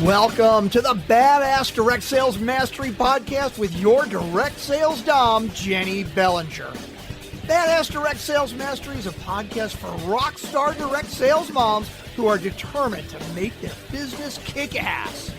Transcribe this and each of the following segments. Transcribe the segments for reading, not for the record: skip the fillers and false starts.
Welcome to the Badass Direct Sales Mastery Podcast with your direct sales dom, Jennie Bellinger. Badass Direct Sales Mastery is a podcast for rock star direct sales moms who are determined to make their business kick ass.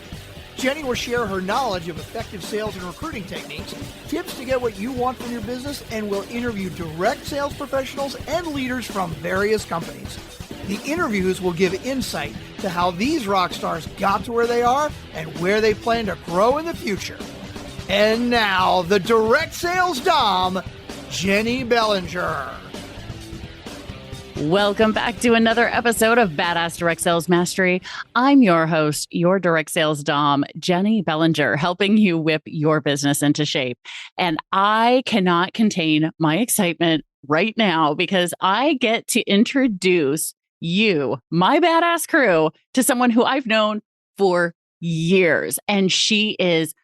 Jennie will share her knowledge of effective sales and recruiting techniques, tips to get what you want from your business, and will interview direct sales professionals and leaders from various companies. The interviews will give insight to how these rock stars got to where they are and where they plan to grow in the future. And now, the direct sales dom, Jennie Bellinger. Welcome back to another episode of Badass Direct Sales Mastery. I'm your host, your direct sales dom, Jennie Bellinger, helping you whip your business into shape. And I cannot contain my excitement right now because I get to introduce you, my badass crew, to someone who I've known for years. And she is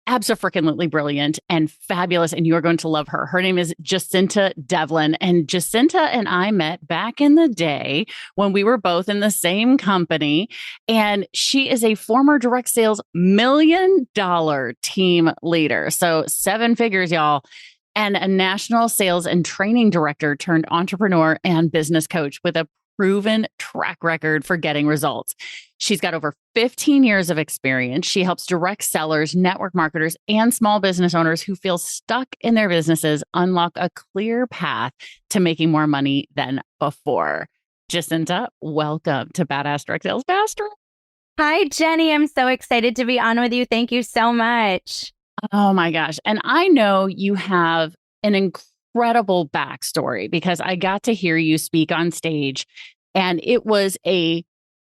abso-freaking-lutely brilliant and fabulous, and you're going to love her. Her name is Jacinta Devlin. And Jacinta and I met back in the day when we were both in the same company. And she is a former direct sales $1 million team leader. So 7 figures, y'all. And a national sales and training director turned entrepreneur and business coach with a proven track record for getting results. She's got over 15 years of experience. She helps direct sellers, network marketers, and small business owners who feel stuck in their businesses unlock a clear path to making more money than before. Jacinta, welcome to Badass Direct Sales Mastery. Hi, Jennie. I'm so excited to be on with you. Thank you so much. Oh my gosh. And I know you have an incredible backstory because I got to hear you speak on stage, and it was a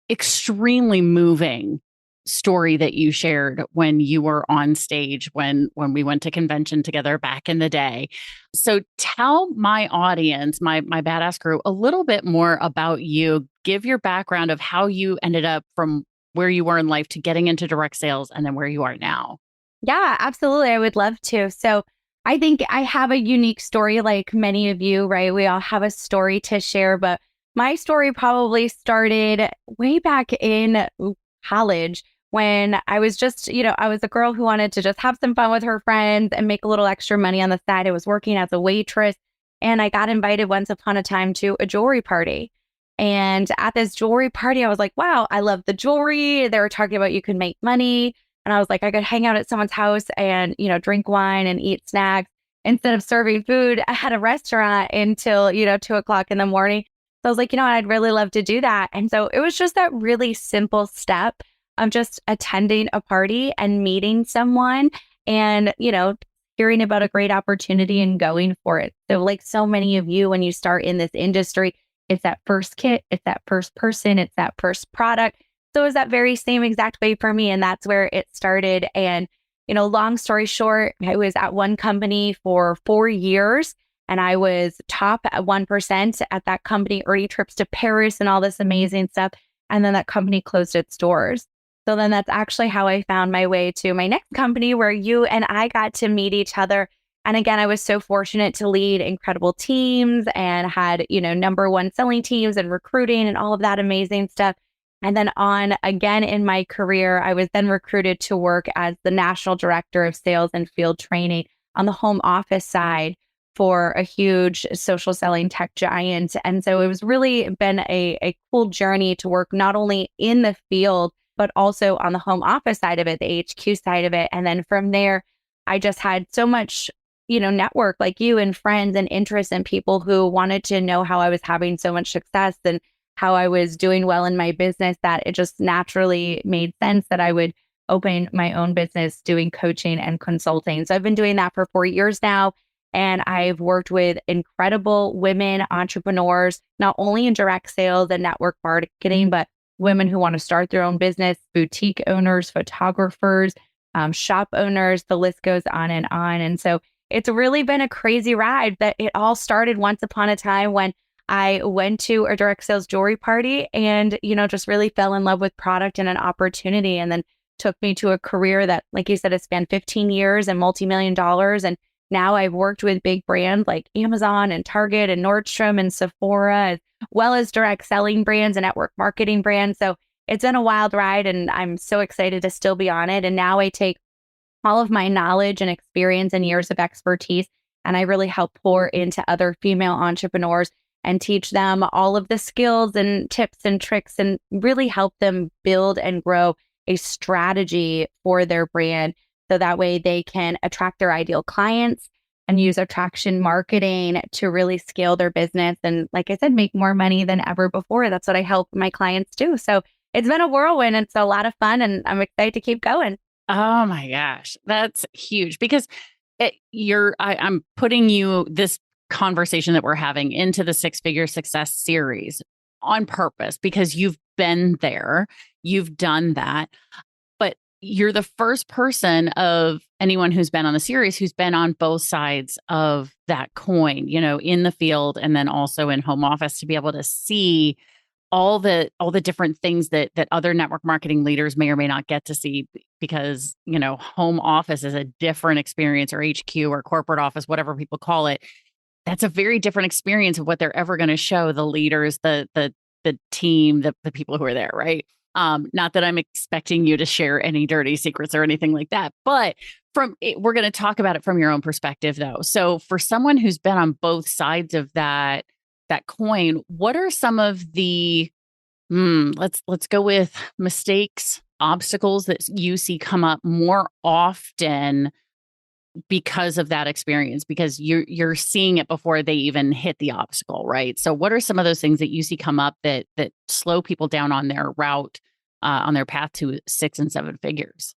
extremely moving story that you shared when you were on stage when we went to convention together back in the day. So tell my audience, my badass crew, a little bit more about you. Give your background of how you ended up from where you were in life to getting into direct sales and then where you are now. Yeah, absolutely. I would love to. So I think I have a unique story like many of you, right? We all have a story to share, but my story probably started way back in college when I was just, I was a girl who wanted to just have some fun with her friends and make a little extra money on the side. I was working as a waitress, and I got invited once upon a time to a jewelry party. And at this jewelry party, I was like, wow, I love the jewelry. They were talking about you can make money. And I was like, I could hang out at someone's house and, drink wine and eat snacks instead of serving food at a restaurant until, 2:00 in the morning. So I was like, I'd really love to do that. And so it was just that really simple step of just attending a party and meeting someone and, hearing about a great opportunity and going for it. So like so many of you, when you start in this industry, it's that first kit, it's that first person, it's that first product. So it was that very same exact way for me. And that's where it started. And, long story short, I was at one company for 4 years and I was top at 1% at that company, earning trips to Paris and all this amazing stuff. And then that company closed its doors. So then that's actually how I found my way to my next company where you and I got to meet each other. And again, I was so fortunate to lead incredible teams and had, #1 selling teams and recruiting and all of that amazing stuff. And then on again in my career, I was then recruited to work as the national director of sales and field training on the home office side for a huge social selling tech giant. And so it was really been a cool journey to work not only in the field, but also on the home office side of it, the HQ side of it. And then from there, I just had so much, network like you and friends and interest in people who wanted to know how I was having so much success and how I was doing well in my business, that it just naturally made sense that I would open my own business doing coaching and consulting. So I've been doing that for 4 years now. And I've worked with incredible women entrepreneurs, not only in direct sales and network marketing, but women who want to start their own business, boutique owners, photographers, shop owners, the list goes on. And so it's really been a crazy ride. That it all started once upon a time when I went to a direct sales jewelry party and, just really fell in love with product and an opportunity, and then took me to a career that, like you said, has spanned 15 years and multi-million dollars. And now I've worked with big brands like Amazon and Target and Nordstrom and Sephora, as well as direct selling brands and network marketing brands. So it's been a wild ride and I'm so excited to still be on it. And now I take all of my knowledge and experience and years of expertise, and I really help pour into other female entrepreneurs and teach them all of the skills and tips and tricks and really help them build and grow a strategy for their brand. So that way they can attract their ideal clients and use attraction marketing to really scale their business. And like I said, make more money than ever before. That's what I help my clients do. So it's been a whirlwind. It's a lot of fun and I'm excited to keep going. Oh my gosh, that's huge because I'm putting this conversation that we're having into the Six Figure Success series on purpose because you've been there, you've done that, but you're the first person of anyone who's been on the series who's been on both sides of that coin, in the field and then also in home office to be able to see all the different things that other network marketing leaders may or may not get to see because, home office is a different experience, or HQ or corporate office, whatever people call it. That's a very different experience of what they're ever going to show the leaders, the team, the people who are there, right? Not that I'm expecting you to share any dirty secrets or anything like that, but we're going to talk about it from your own perspective though. So for someone who's been on both sides of that coin, what are some of the let's go with mistakes, obstacles that you see come up more often because of that experience, because you're seeing it before they even hit the obstacle, right? So what are some of those things that you see come up that slow people down on their route, on their path to 6 and 7 figures?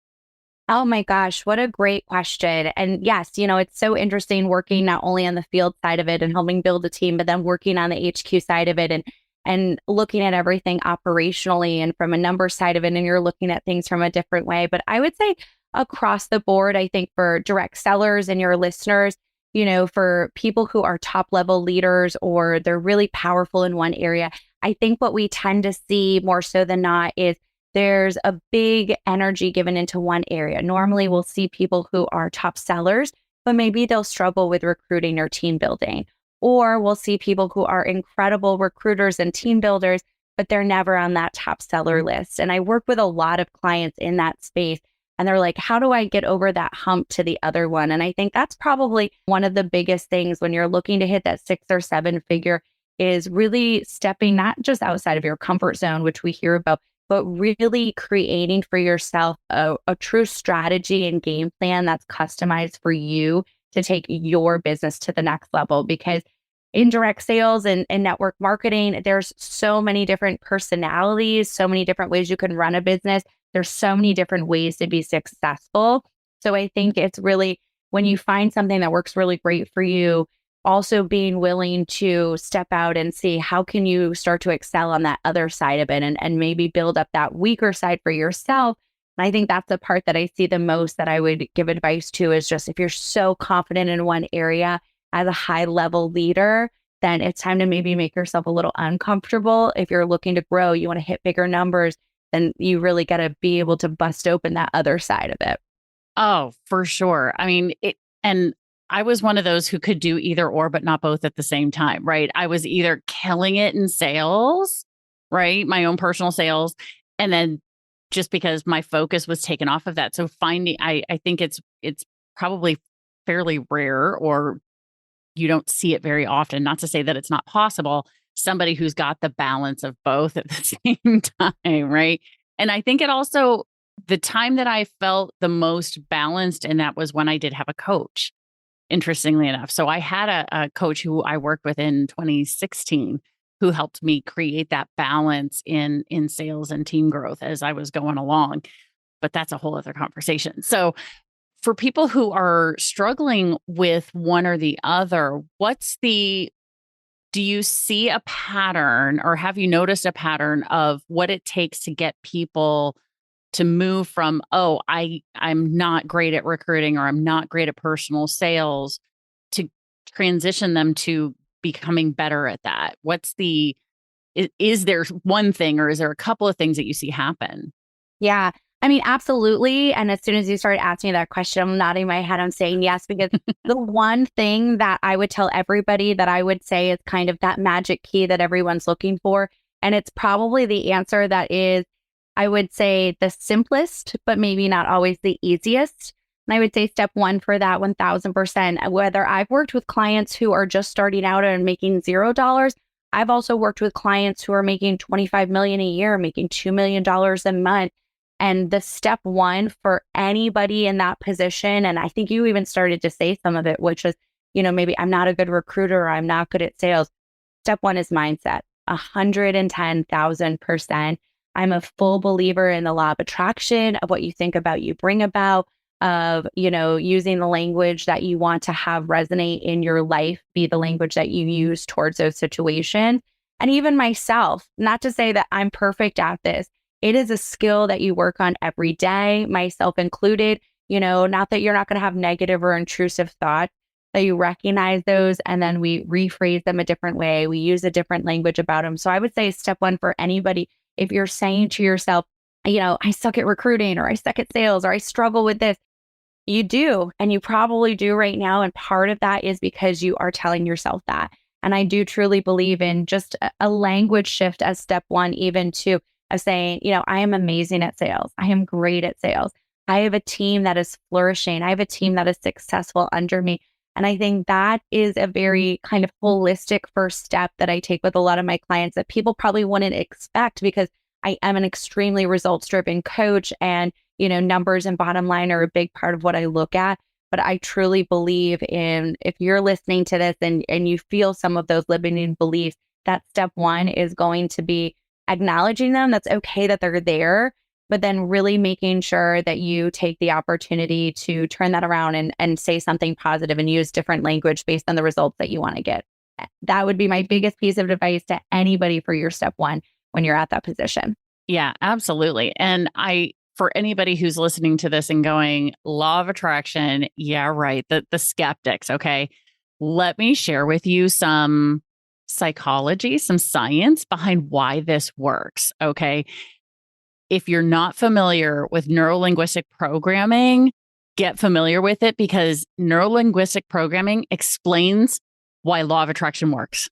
Oh my gosh, what a great question. And yes, it's so interesting working not only on the field side of it and helping build a team, but then working on the HQ side of it and looking at everything operationally and from a number side of it. And you're looking at things from a different way. But I would say across the board, I think for direct sellers and your listeners, for people who are top level leaders or they're really powerful in one area, I think what we tend to see more so than not is there's a big energy given into one area. Normally, we'll see people who are top sellers, but maybe they'll struggle with recruiting or team building. Or we'll see people who are incredible recruiters and team builders, but they're never on that top seller list. And I work with a lot of clients in that space. And they're like, how do I get over that hump to the other one? And I think that's probably one of the biggest things when you're looking to hit that 6 or 7 figure is really stepping not just outside of your comfort zone, which we hear about, but really creating for yourself a true strategy and game plan that's customized for you to take your business to the next level. Because in direct sales and network marketing, there's so many different personalities, so many different ways you can run a business. There's so many different ways to be successful. So I think it's really when you find something that works really great for you, also being willing to step out and see how can you start to excel on that other side of it and maybe build up that weaker side for yourself. And I think that's the part that I see the most that I would give advice to is just if you're so confident in one area as a high level leader, then it's time to maybe make yourself a little uncomfortable. If you're looking to grow, you want to hit bigger numbers, then you really got to be able to bust open that other side of it. Oh, for sure. I mean, and I was one of those who could do either or, but not both at the same time, right? I was either killing it in sales, right? My own personal sales. And then just because my focus was taken off of that. So I think it's probably fairly rare, or you don't see it very often. Not to say that it's not possible. Somebody who's got the balance of both at the same time, right? And I think it also, the time that I felt the most balanced, and that was when I did have a coach, interestingly enough. So I had a coach who I worked with in 2016 who helped me create that balance in sales and team growth as I was going along. But that's a whole other conversation. So for people who are struggling with one or the other, do you see a pattern, or have you noticed a pattern of what it takes to get people to move from, I'm not great at recruiting or I'm not great at personal sales, to transition them to becoming better at that? Is there one thing, or is there a couple of things that you see happen? Yeah. I mean, absolutely. And as soon as you started asking me that question, I'm nodding my head. I'm saying yes, because the one thing that I would tell everybody that I would say is kind of that magic key that everyone's looking for. And it's probably the answer that is I would say the simplest, but maybe not always the easiest. And I would say step one for that 1000%, whether I've worked with clients who are just starting out and making $0, I've also worked with clients who are making 25 million a year, making $2 million a month. And the step one for anybody in that position, and I think you even started to say some of it, which is, maybe I'm not a good recruiter or I'm not good at sales. Step one is mindset, 110,000%. I'm a full believer in the law of attraction, of what you think about, you bring about, of, using the language that you want to have resonate in your life, be the language that you use towards those situations. And even myself, not to say that I'm perfect at this. It is a skill that you work on every day, myself included, not that you're not going to have negative or intrusive thoughts, that you recognize those and then we rephrase them a different way. We use a different language about them. So I would say step one for anybody, if you're saying to yourself, I suck at recruiting or I suck at sales or I struggle with this, you do. And you probably do right now. And part of that is because you are telling yourself that. And I do truly believe in just a language shift as step one, even to of saying, I am amazing at sales. I am great at sales. I have a team that is flourishing. I have a team that is successful under me. And I think that is a very kind of holistic first step that I take with a lot of my clients that people probably wouldn't expect, because I am an extremely results-driven coach, and, numbers and bottom line are a big part of what I look at. But I truly believe in, if you're listening to this and you feel some of those limiting beliefs, that step one is going to be acknowledging them. That's okay that they're there, but then really making sure that you take the opportunity to turn that around and say something positive and use different language based on the results that you want to get. That would be my biggest piece of advice to anybody for your step one when you're at that position. Yeah, absolutely. And for anybody who's listening to this and going, law of attraction, yeah, right. The skeptics. Okay. Let me share with you some psychology, some science behind why this works. Okay. If you're not familiar with neurolinguistic programming, get familiar with it, because neurolinguistic programming explains why law of attraction works.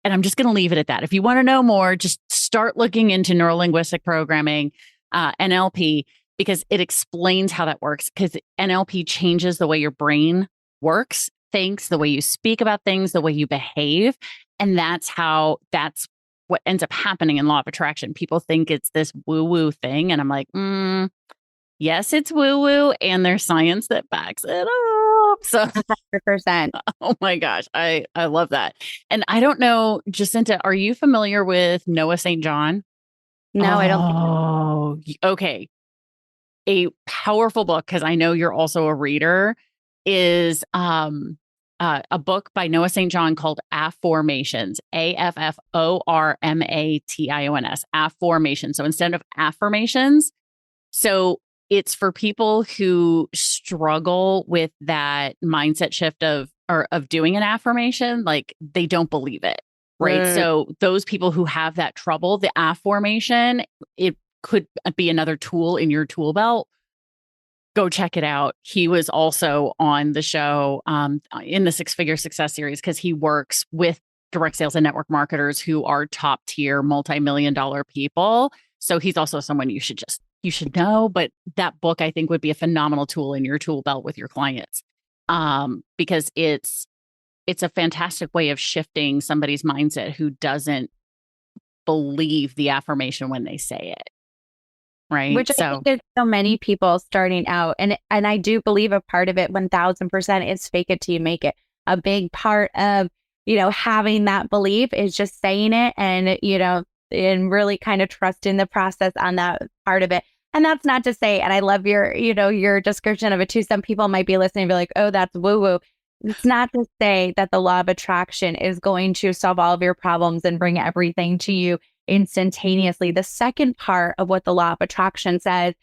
And I'm just going to leave it at that. If you want to know more, just start looking into neurolinguistic programming, NLP, because it explains how that works. Because NLP changes the way your brain works, thinks, the way you speak about things, the way you behave. And that's what ends up happening in law of attraction. People think it's this woo-woo thing. And I'm like, yes, it's woo-woo. And there's science that backs it up. So 100%. Oh my gosh. I love that. And I don't know, Jacinta, are you familiar with Noah St. John? No, I don't. Oh, okay. A powerful book, because I know you're also a reader, is a book by Noah St. John called Afformations, Afformations, Afformations. So instead of affirmations, so it's for people who struggle with that mindset shift of doing an affirmation, like they don't believe it. Right. So those people who have that trouble, the affirmation, it could be another tool in your tool belt. Go check it out. He was also on the show in the Six Figure Success Series, because he works with direct sales and network marketers who are top tier multi-million-dollar people. So he's also someone you should know. But that book, I think, would be a phenomenal tool in your tool belt with your clients, because it's a fantastic way of shifting somebody's mindset who doesn't believe the affirmation when they say it. Right. Which I think there's so many people starting out. And I do believe a part of it, 1000%, is fake it till you make it. A big part of, having that belief is just saying it and, and really kind of trusting the process on that part of it. And that's not to say, and I love your description of it too. Some people might be listening and be like, oh, that's woo woo. It's not to say that the law of attraction is going to solve all of your problems and bring everything to you instantaneously. The second part of what the law of attraction says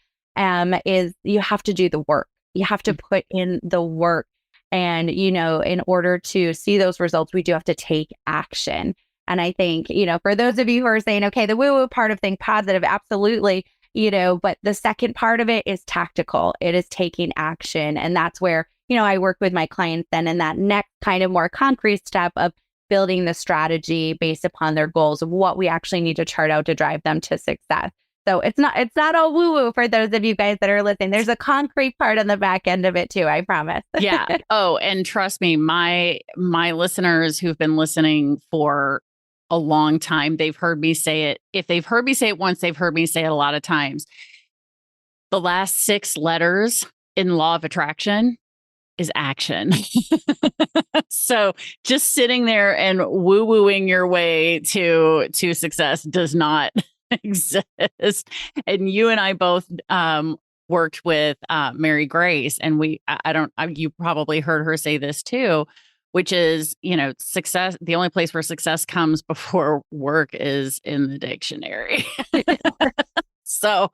is you have to do the work. You have to put in the work. And, in order to see those results, we do have to take action. And I think, for those of you who are saying, okay, the woo-woo part of think positive, absolutely, but the second part of it is tactical. It is taking action. And that's where, I work with my clients then in that next kind of more concrete step of building the strategy based upon their goals of what we actually need to chart out to drive them to success. So it's not all woo woo for those of you guys that are listening. There's a concrete part on the back end of it too, I promise. Yeah. Oh, and trust me, my listeners who've been listening for a long time, they've heard me say it. If they've heard me say it once, they've heard me say it a lot of times. The last 6 letters in law of attraction is action. So just sitting there and woo-wooing your way to success does not exist. And you and I both worked with Mary Grace, and you probably heard her say this too, which is, success, the only place where success comes before work is in the dictionary. So,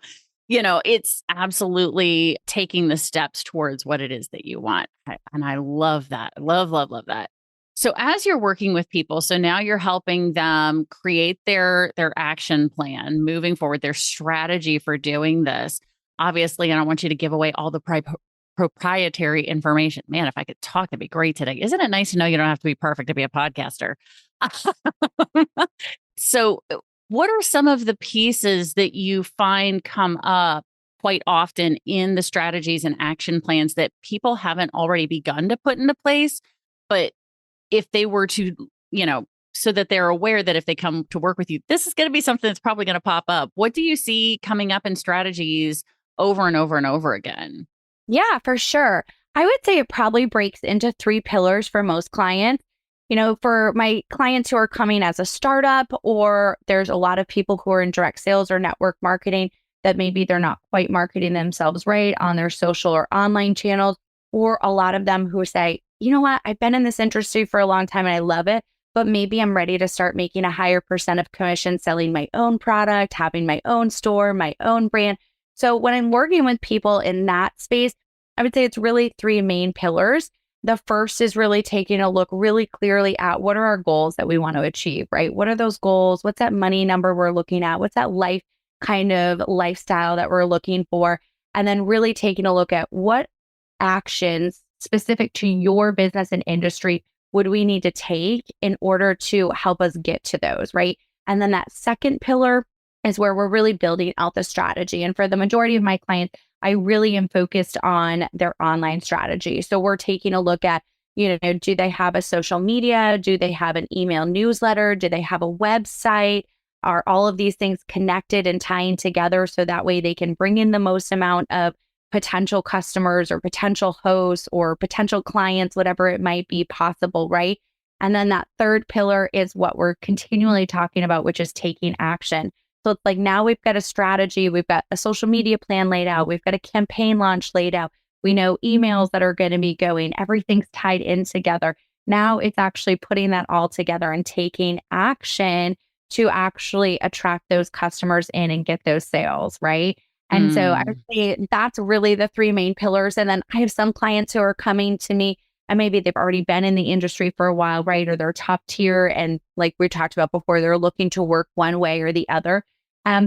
it's absolutely taking the steps towards what it is that you want. And I love that. Love, love, love that. So as you're working with people, so now you're helping them create their action plan moving forward, their strategy for doing this. Obviously, I don't want you to give away all the proprietary information. Man, if I could talk, it'd be great today. Isn't it nice to know you don't have to be perfect to be a podcaster? So what are some of the pieces that you find come up quite often in the strategies and action plans that people haven't already begun to put into place? But if they were to, so that they're aware that if they come to work with you, this is going to be something that's probably going to pop up. What do you see coming up in strategies over and over and over again? Yeah, for sure. I would say it probably breaks into 3 pillars for most clients. For my clients who are coming as a startup, or there's a lot of people who are in direct sales or network marketing that maybe they're not quite marketing themselves right on their social or online channels, or a lot of them who say, you know what, I've been in this industry for a long time and I love it, but maybe I'm ready to start making a higher percent of commission selling my own product, having my own store, my own brand. So when I'm working with people in that space, I would say it's really 3 main pillars. The first is really taking a look really clearly at what are our goals that we want to achieve, right? What are those goals? What's that money number we're looking at? What's that lifestyle that we're looking for? And then really taking a look at what actions specific to your business and industry would we need to take in order to help us get to those, right? And then that second pillar is where we're really building out the strategy. And for the majority of my clients, I really am focused on their online strategy. So we're taking a look at, do they have a social media? Do they have an email newsletter? Do they have a website? Are all of these things connected and tying together so that way they can bring in the most amount of potential customers or potential hosts or potential clients, whatever it might be possible, right? And then that third pillar is what we're continually talking about, which is taking action. So it's like now we've got a strategy, we've got a social media plan laid out, we've got a campaign launch laid out, we know emails that are going to be going, everything's tied in together. Now it's actually putting that all together and taking action to actually attract those customers in and get those sales, right? And so I would say that's really the 3 main pillars. And then I have some clients who are coming to me and maybe they've already been in the industry for a while, right? Or they're top tier. And like we talked about before, they're looking to work one way or the other.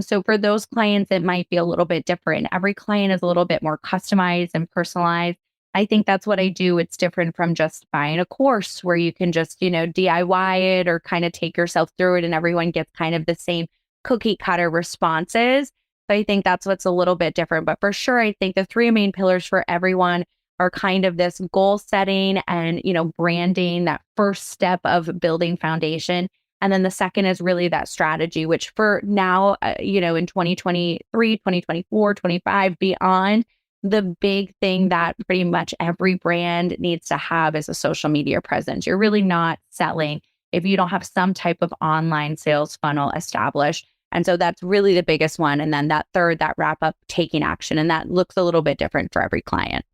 So for those clients, it might be a little bit different. Every client is a little bit more customized and personalized. I think that's what I do. It's different from just buying a course where you can just, DIY it or kind of take yourself through it and everyone gets kind of the same cookie cutter responses. So I think that's what's a little bit different. But for sure, I think the 3 main pillars for everyone are kind of this goal setting and, branding, that first step of building foundation. And then the second is really that strategy, which for now, in 2023, 2024, 25, beyond, the big thing that pretty much every brand needs to have is a social media presence. You're really not selling if you don't have some type of online sales funnel established. And so that's really the biggest one. And then that third, that wrap up, taking action. And that looks a little bit different for every client.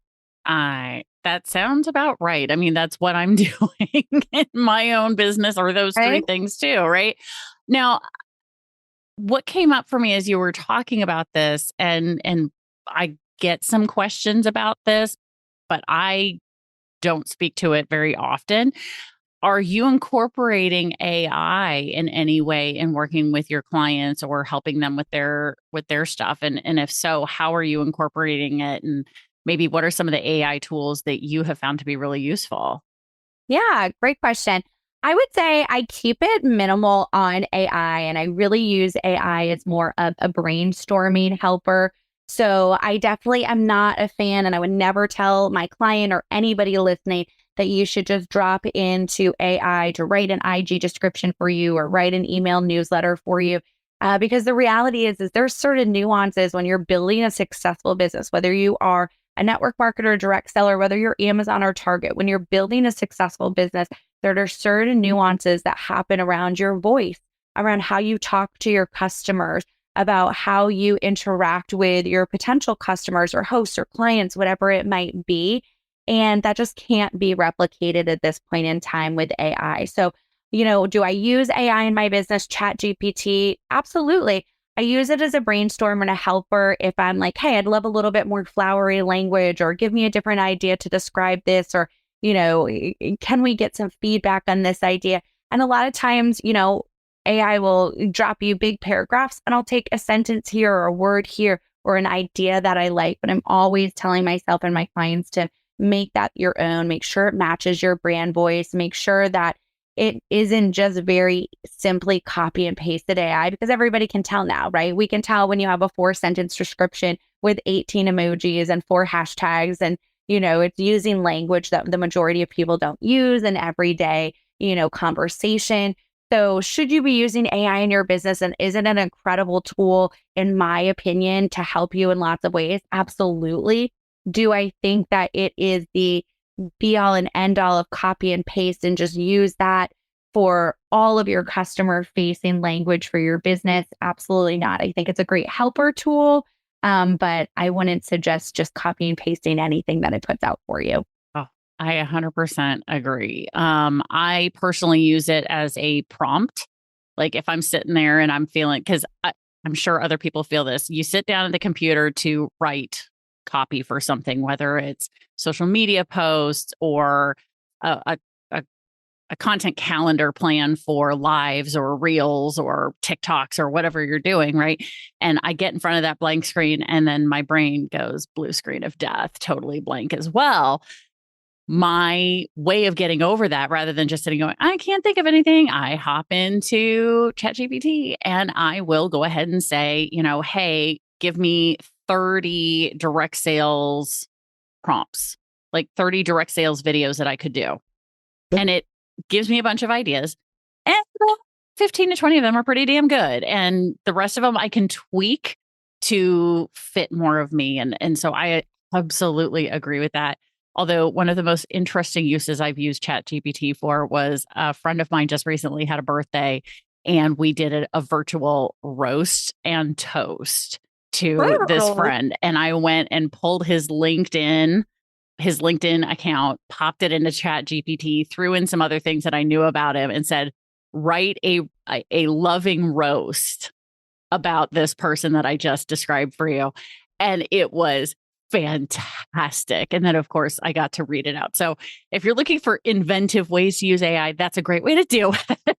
That sounds about right. I mean, that's what I'm doing in my own business, or those 3 things too, right? Now, what came up for me as you were talking about this, and I get some questions about this, but I don't speak to it very often. Are you incorporating AI in any way in working with your clients or helping them with their stuff? And if so, how are you incorporating it? And maybe what are some of the AI tools that you have found to be really useful? Yeah, great question. I would say I keep it minimal on AI, and I really use AI as more of a brainstorming helper. So I definitely am not a fan, and I would never tell my client or anybody listening that you should just drop into AI to write an IG description for you or write an email newsletter for you. Because the reality is there's certain nuances when you're building a successful business, whether you are a network marketer, direct seller, whether you're Amazon or Target, when you're building a successful business, there are certain nuances that happen around your voice, around how you talk to your customers, about how you interact with your potential customers or hosts or clients, whatever it might be. And that just can't be replicated at this point in time with AI. So, do I use AI in my business, Chat GPT? Absolutely. I use it as a brainstorm and a helper if I'm like, hey, I'd love a little bit more flowery language, or give me a different idea to describe this, or, can we get some feedback on this idea? And a lot of times, AI will drop you big paragraphs, and I'll take a sentence here or a word here or an idea that I like. But I'm always telling myself and my clients to make that your own, make sure it matches your brand voice, make sure that it isn't just very simply copy and pasted AI, because everybody can tell now, right? We can tell when you have a 4-sentence description with 18 emojis and 4 hashtags, and, it's using language that the majority of people don't use in everyday, conversation. So should you be using AI in your business, and is it an incredible tool, in my opinion, to help you in lots of ways? Absolutely. Do I think that it is the be all and end all of copy and paste and just use that for all of your customer facing language for your business? Absolutely not. I think it's a great helper tool, but I wouldn't suggest just copy and pasting anything that it puts out for you. Oh, I 100% agree. I personally use it as a prompt. Like if I'm sitting there and I'm feeling, because I'm sure other people feel this, you sit down at the computer to write copy for something, whether it's social media posts or a content calendar plan for lives or reels or TikToks or whatever you're doing, right? And I get in front of that blank screen, and then my brain goes blue screen of death, totally blank as well. My way of getting over that, rather than just sitting going, I can't think of anything, I hop into ChatGPT and I will go ahead and say, hey, give me 30 direct sales prompts, like 30 direct sales videos that I could do. And it gives me a bunch of ideas. And 15 to 20 of them are pretty damn good. And the rest of them I can tweak to fit more of me. And so I absolutely agree with that. Although one of the most interesting uses I've used ChatGPT for was a friend of mine just recently had a birthday, and we did a virtual roast and toast to this friend. And I went and pulled his LinkedIn account, popped it into ChatGPT, threw in some other things that I knew about him, and said, write a loving roast about this person that I just described for you. And it was fantastic. And then, of course, I got to read it out. So if you're looking for inventive ways to use AI, that's a great way to do it.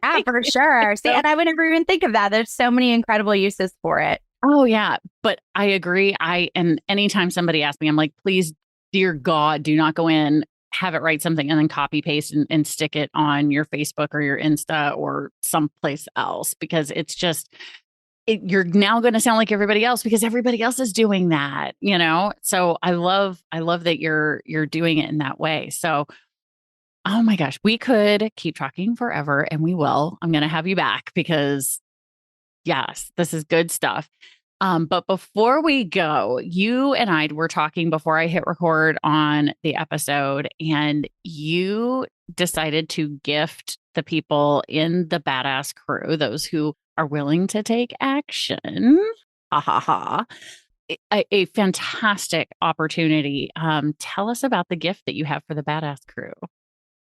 Yeah, for sure. See, and I would never even think of that. There's so many incredible uses for it. Oh, yeah. But I agree. And anytime somebody asks me, I'm like, please, dear God, do not go in, have it write something and then copy paste and stick it on your Facebook or your Insta or someplace else, because it's just, you're now going to sound like everybody else because everybody else is doing that, So I love that you're doing it in that way. So, oh my gosh, we could keep talking forever, and we will. I'm going to have you back because yes, this is good stuff. But before we go, you and I were talking before I hit record on the episode, and you decided to gift the people in the Badass Crew, those who are willing to take action, a fantastic opportunity. Tell us about the gift that you have for the Badass Crew.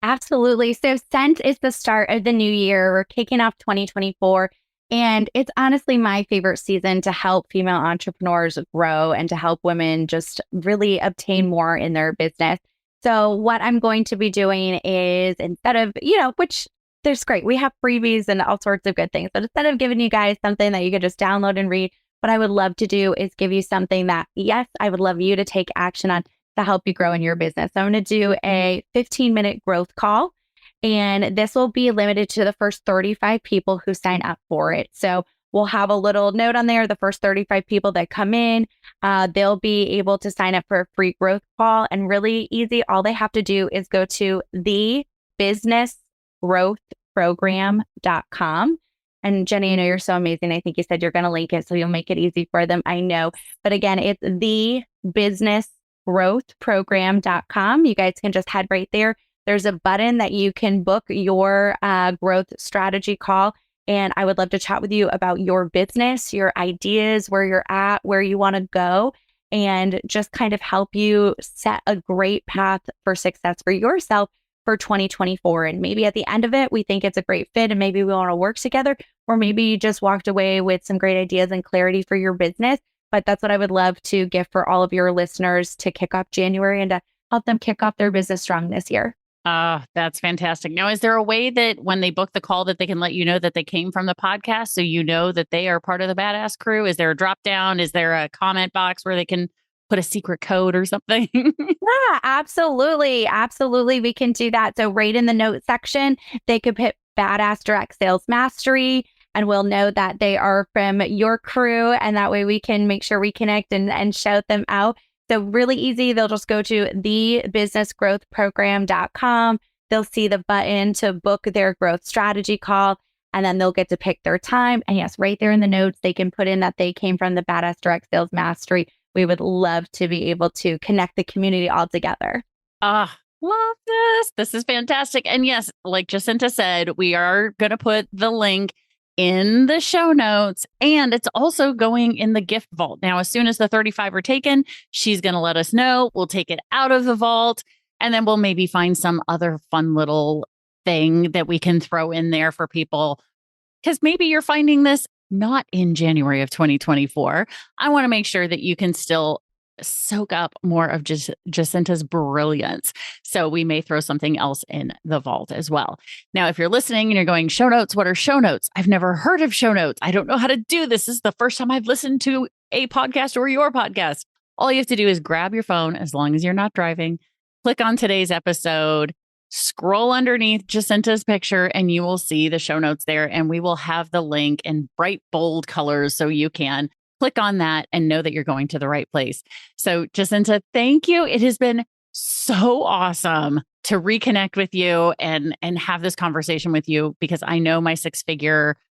Absolutely. So Scent is the start of the new year. We're kicking off 2024. And it's honestly my favorite season to help female entrepreneurs grow and to help women just really obtain more in their business. So what I'm going to be doing is, instead of, which there's great, we have freebies and all sorts of good things. But instead of giving you guys something that you could just download and read, what I would love to do is give you something that, yes, I would love you to take action on to help you grow in your business. So I'm going to do a 15-minute growth call. And this will be limited to the first 35 people who sign up for it. So we'll have a little note on there. The first 35 people that come in, they'll be able to sign up for a free growth call. And really easy. All they have to do is go to thebusinessgrowthprogram.com. And Jennie, I know you're so amazing. I think you said you're going to link it, so you'll make it easy for them. I know. But again, it's thebusinessgrowthprogram.com. You guys can just head right there. There's a button that you can book your growth strategy call. And I would love to chat with you about your business, your ideas, where you're at, where you want to go, and just kind of help you set a great path for success for yourself for 2024. And maybe at the end of it, we think it's a great fit and maybe we want to work together, or maybe you just walked away with some great ideas and clarity for your business. But that's what I would love to give for all of your listeners to kick off January and to help them kick off their business strong this year. That's fantastic. Now, is there a way that when they book the call that they can let you know that they came from the podcast so you know that they are part of the Badass crew? Is there a drop down? Is there a comment box where they can put a secret code or something? Yeah, absolutely. Absolutely. We can do that. So right in the notes section, they could put Badass Direct Sales Mastery, and we'll know that they are from your crew. And that way we can make sure we connect and shout them out. So really easy. They'll just go to thebusinessgrowthprogram.com. They'll see the button to book their growth strategy call, and then they'll get to pick their time. And yes, right there in the notes, they can put in that they came from the Badass Direct Sales Mastery. We would love to be able to connect the community all together. Love this. This is fantastic. And yes, like Jacinta said, we are going to put the link in the show notes, and it's also going in the gift vault. Now, as soon as the 35 are taken, she's going to let us know. We'll take it out of the vault, and then we'll maybe find some other fun little thing that we can throw in there for people. Because maybe you're finding this not in January of 2024. I want to make sure that you can still soak up more of Jacinta's brilliance. So we may throw something else in the vault as well. Now, if you're listening and you're going, show notes, what are show notes? I've never heard of show notes. I don't know how to do this. This is the first time I've listened to a podcast or your podcast. All you have to do is grab your phone, as long as you're not driving, click on today's episode, scroll underneath Jacinta's picture, and you will see the show notes there. And we will have the link in bright, bold colors so you can click on that and know that you're going to the right place. So Jacinta, thank you. It has been so awesome to reconnect with you and have this conversation with you, because I know my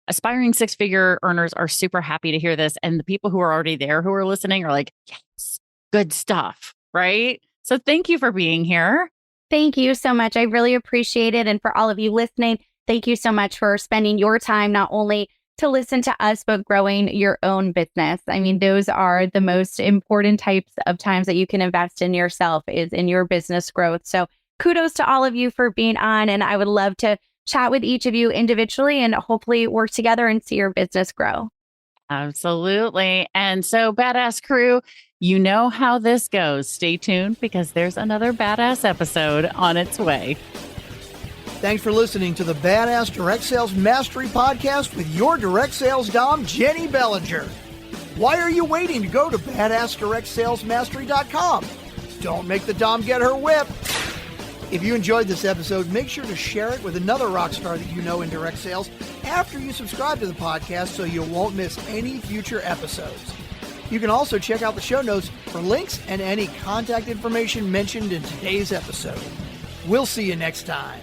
aspiring six-figure earners are super happy to hear this. And the people who are already there who are listening are like, yes, good stuff, right? So thank you for being here. Thank you so much. I really appreciate it. And for all of you listening, thank you so much for spending your time not only to listen to us, but growing your own business. I mean, those are the most important types of times that you can invest in yourself, is in your business growth. So kudos to all of you for being on. And I would love to chat with each of you individually and hopefully work together and see your business grow. Absolutely. And so Badass Crew, you know how this goes. Stay tuned, because there's another badass episode on its way. Thanks for listening to the Badass Direct Sales Mastery Podcast with your direct sales dom, Jennie Bellinger. Why are you waiting to go to badassdirectsalesmastery.com? Don't make the dom get her whip. If you enjoyed this episode, make sure to share it with another rock star that you know in direct sales after you subscribe to the podcast so you won't miss any future episodes. You can also check out the show notes for links and any contact information mentioned in today's episode. We'll see you next time.